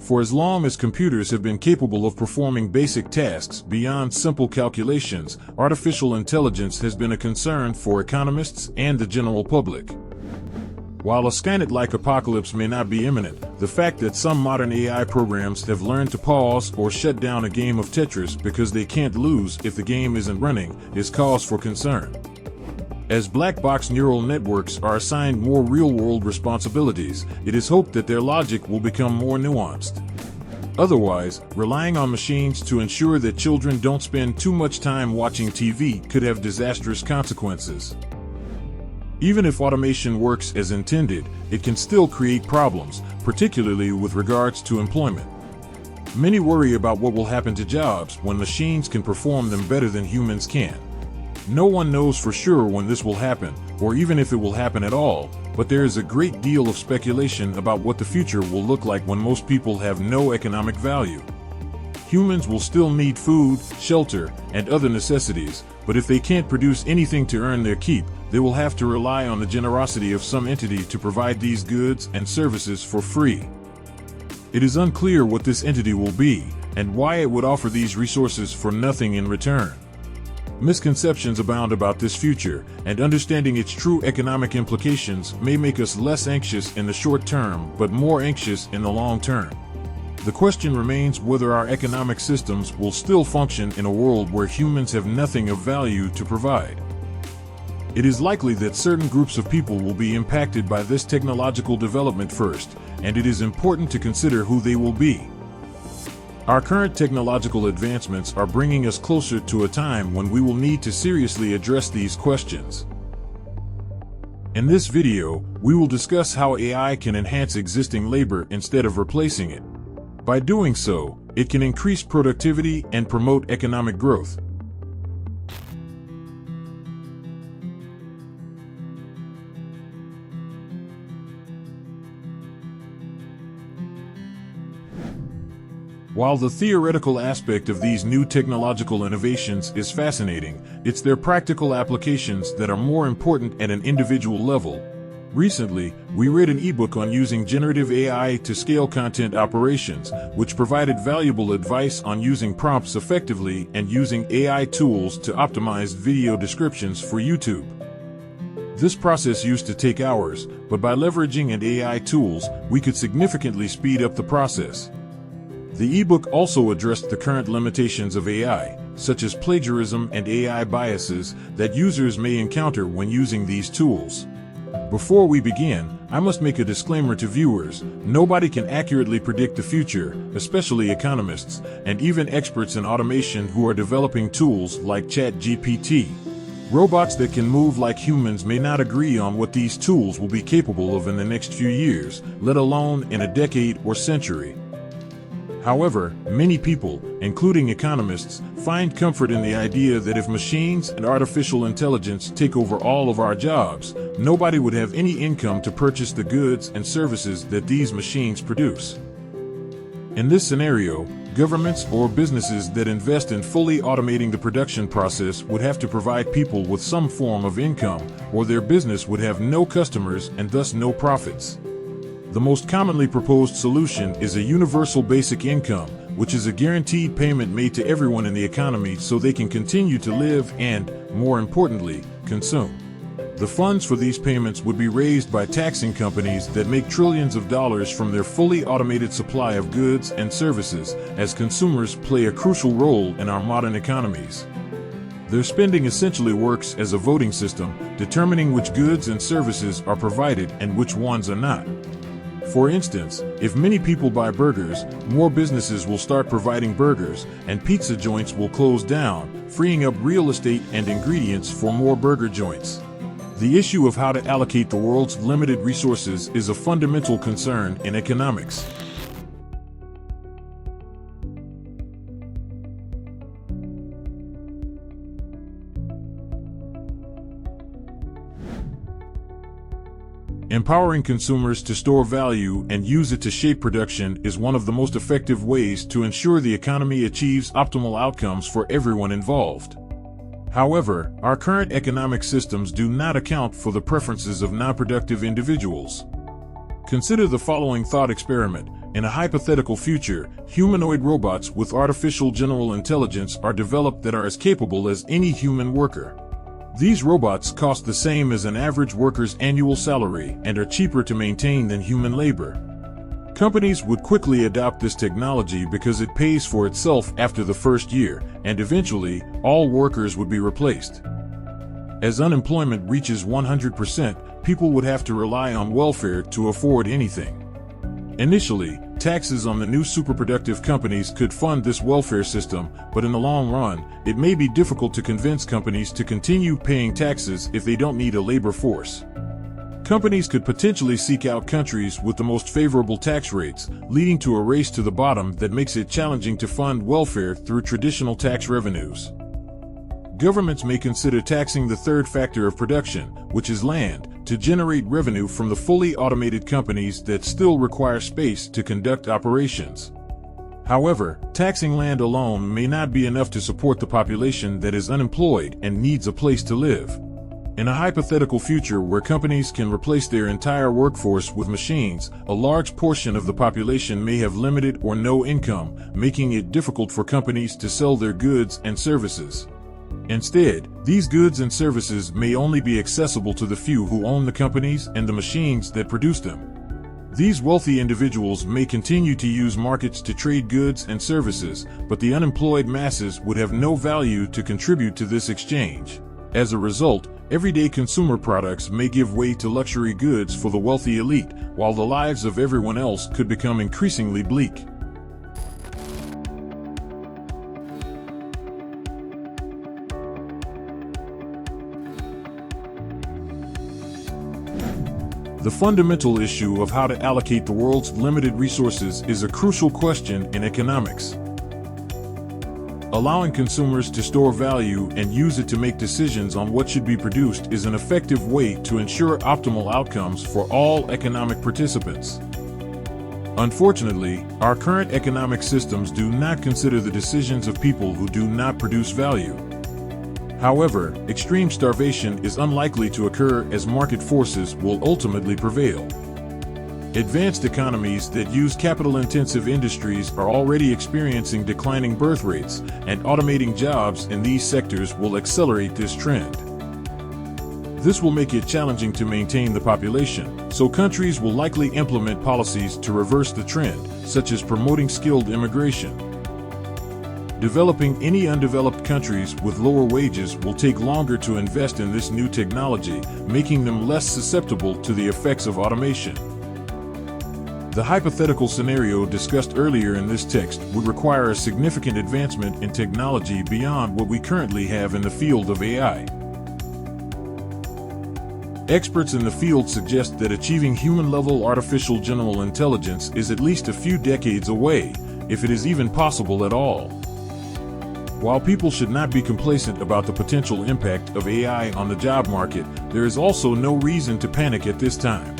For as long as computers have been capable of performing basic tasks beyond simple calculations, artificial intelligence has been a concern for economists and the general public. While a Skynet-like apocalypse may not be imminent, the fact that some modern AI programs have learned to pause or shut down a game of Tetris because they can't lose if the game isn't running is cause for concern. As black box neural networks are assigned more real-world responsibilities, it is hoped that their logic will become more nuanced. Otherwise, relying on machines to ensure that children don't spend too much time watching TV could have disastrous consequences. Even if automation works as intended, it can still create problems, particularly with regards to employment. Many worry about what will happen to jobs when machines can perform them better than humans can. No one knows for sure when this will happen, or even if it will happen at all, but there is a great deal of speculation about what the future will look like when most people have no economic value. Humans will still need food, shelter, and other necessities, but if they can't produce anything to earn their keep, they will have to rely on the generosity of some entity to provide these goods and services for free. It is unclear what this entity will be, and why it would offer these resources for nothing in return. Misconceptions abound about this future, and understanding its true economic implications may make us less anxious in the short term but more anxious in the long term. The question remains whether our economic systems will still function in a world where humans have nothing of value to provide. It is likely that certain groups of people will be impacted by this technological development first, and it is important to consider who they will be. Our current technological advancements are bringing us closer to a time when we will need to seriously address these questions. In this video, we will discuss how AI can enhance existing labor instead of replacing it. By doing so, it can increase productivity and promote economic growth. While the theoretical aspect of these new technological innovations is fascinating, it's their practical applications that are more important at an individual level. Recently, we read an ebook on using generative AI to scale content operations, which provided valuable advice on using prompts effectively and using AI tools to optimize video descriptions for YouTube. This process used to take hours, but by leveraging AI tools, we could significantly speed up the process. The ebook also addressed the current limitations of AI, such as plagiarism and AI biases that users may encounter when using these tools. Before we begin, I must make a disclaimer to viewers: nobody can accurately predict the future, especially economists, and even experts in automation who are developing tools like ChatGPT. Robots that can move like humans may not agree on what these tools will be capable of in the next few years, let alone in a decade or century. However, many people, including economists, find comfort in the idea that if machines and artificial intelligence take over all of our jobs, nobody would have any income to purchase the goods and services that these machines produce. In this scenario, governments or businesses that invest in fully automating the production process would have to provide people with some form of income, or their business would have no customers and thus no profits. The most commonly proposed solution is a universal basic income, which is a guaranteed payment made to everyone in the economy so they can continue to live and, more importantly, consume. The funds for these payments would be raised by taxing companies that make trillions of dollars from their fully automated supply of goods and services, as consumers play a crucial role in our modern economies. Their spending essentially works as a voting system, determining which goods and services are provided and which ones are not. For instance, if many people buy burgers, more businesses will start providing burgers, and pizza joints will close down, freeing up real estate and ingredients for more burger joints. The issue of how to allocate the world's limited resources is a fundamental concern in economics. Empowering consumers to store value and use it to shape production is one of the most effective ways to ensure the economy achieves optimal outcomes for everyone involved. However, our current economic systems do not account for the preferences of non-productive individuals. Consider the following thought experiment. In a hypothetical future, humanoid robots with artificial general intelligence are developed that are as capable as any human worker. These robots cost the same as an average worker's annual salary and are cheaper to maintain than human labor. Companies would quickly adopt this technology because it pays for itself after the first year, and eventually, all workers would be replaced. As unemployment reaches 100%, people would have to rely on welfare to afford anything. Initially, taxes on the new superproductive companies could fund this welfare system, but in the long run, it may be difficult to convince companies to continue paying taxes if they don't need a labor force. Companies could potentially seek out countries with the most favorable tax rates, leading to a race to the bottom that makes it challenging to fund welfare through traditional tax revenues. Governments may consider taxing the third factor of production, which is land, to generate revenue from the fully automated companies that still require space to conduct operations. However, taxing land alone may not be enough to support the population that is unemployed and needs a place to live. In a hypothetical future where companies can replace their entire workforce with machines, a large portion of the population may have limited or no income, making it difficult for companies to sell their goods and services. Instead, these goods and services may only be accessible to the few who own the companies and the machines that produce them. These wealthy individuals may continue to use markets to trade goods and services, but the unemployed masses would have no value to contribute to this exchange. As a result, everyday consumer products may give way to luxury goods for the wealthy elite, while the lives of everyone else could become increasingly bleak. The fundamental issue of how to allocate the world's limited resources is a crucial question in economics. Allowing consumers to store value and use it to make decisions on what should be produced is an effective way to ensure optimal outcomes for all economic participants. Unfortunately, our current economic systems do not consider the decisions of people who do not produce value. However, extreme starvation is unlikely to occur as market forces will ultimately prevail. Advanced economies that use capital-intensive industries are already experiencing declining birth rates, and automating jobs in these sectors will accelerate this trend. This will make it challenging to maintain the population, so countries will likely implement policies to reverse the trend, such as promoting skilled immigration. Developing any undeveloped countries with lower wages will take longer to invest in this new technology, making them less susceptible to the effects of automation. The hypothetical scenario discussed earlier in this text would require a significant advancement in technology beyond what we currently have in the field of AI. Experts in the field suggest that achieving human-level artificial general intelligence is at least a few decades away, if it is even possible at all. While people should not be complacent about the potential impact of AI on the job market, there is also no reason to panic at this time.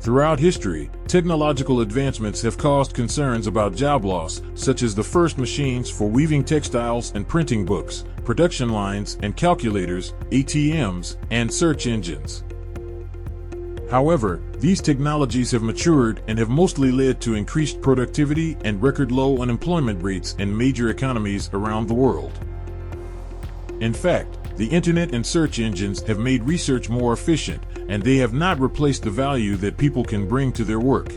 Throughout history, technological advancements have caused concerns about job loss, such as the first machines for weaving textiles and printing books, production lines and calculators, ATMs, and search engines. However, these technologies have matured and have mostly led to increased productivity and record low unemployment rates in major economies around the world. In fact, the internet and search engines have made research more efficient, and they have not replaced the value that people can bring to their work.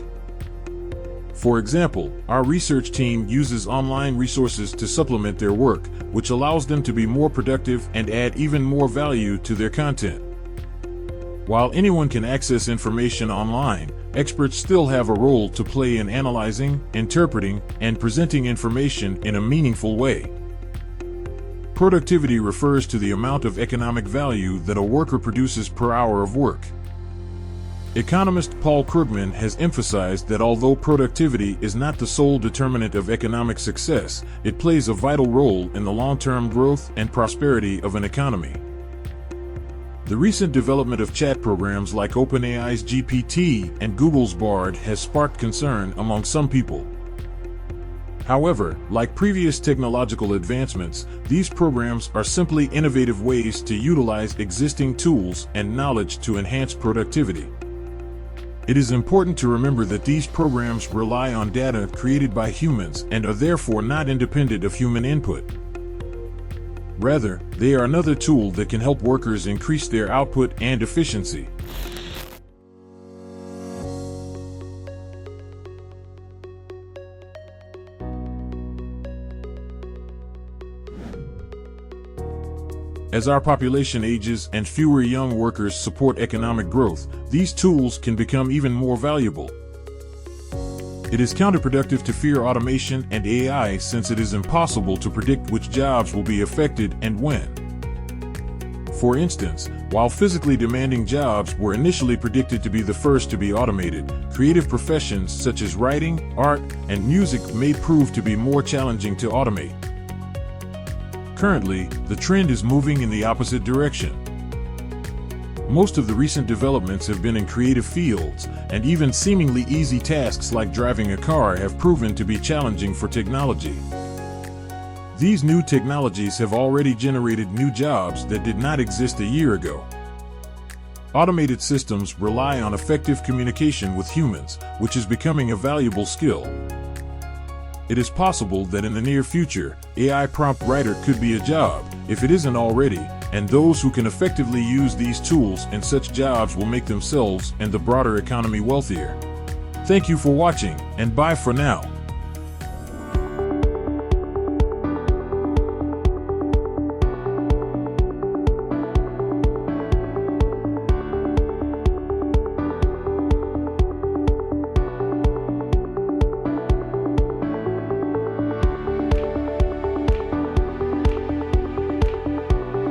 For example, our research team uses online resources to supplement their work, which allows them to be more productive and add even more value to their content. While anyone can access information online, experts still have a role to play in analyzing, interpreting, and presenting information in a meaningful way. Productivity refers to the amount of economic value that a worker produces per hour of work. Economist Paul Krugman has emphasized that although productivity is not the sole determinant of economic success, it plays a vital role in the long-term growth and prosperity of an economy. The recent development of chat programs like OpenAI's GPT and Google's Bard has sparked concern among some people. However, like previous technological advancements, these programs are simply innovative ways to utilize existing tools and knowledge to enhance productivity. It is important to remember that these programs rely on data created by humans and are therefore not independent of human input. Rather, they are another tool that can help workers increase their output and efficiency. As our population ages and fewer young workers support economic growth, these tools can become even more valuable. It is counterproductive to fear automation and AI since it is impossible to predict which jobs will be affected and when. For instance, while physically demanding jobs were initially predicted to be the first to be automated, creative professions such as writing, art, and music may prove to be more challenging to automate. Currently, the trend is moving in the opposite direction. Most of the recent developments have been in creative fields, and even seemingly easy tasks like driving a car have proven to be challenging for technology. These new technologies have already generated new jobs that did not exist a year ago. Automated systems rely on effective communication with humans, which is becoming a valuable skill. It is possible that in the near future, AI prompt writer could be a job, if it isn't already, and those who can effectively use these tools in such jobs will make themselves and the broader economy wealthier. Thank you for watching, and bye for now.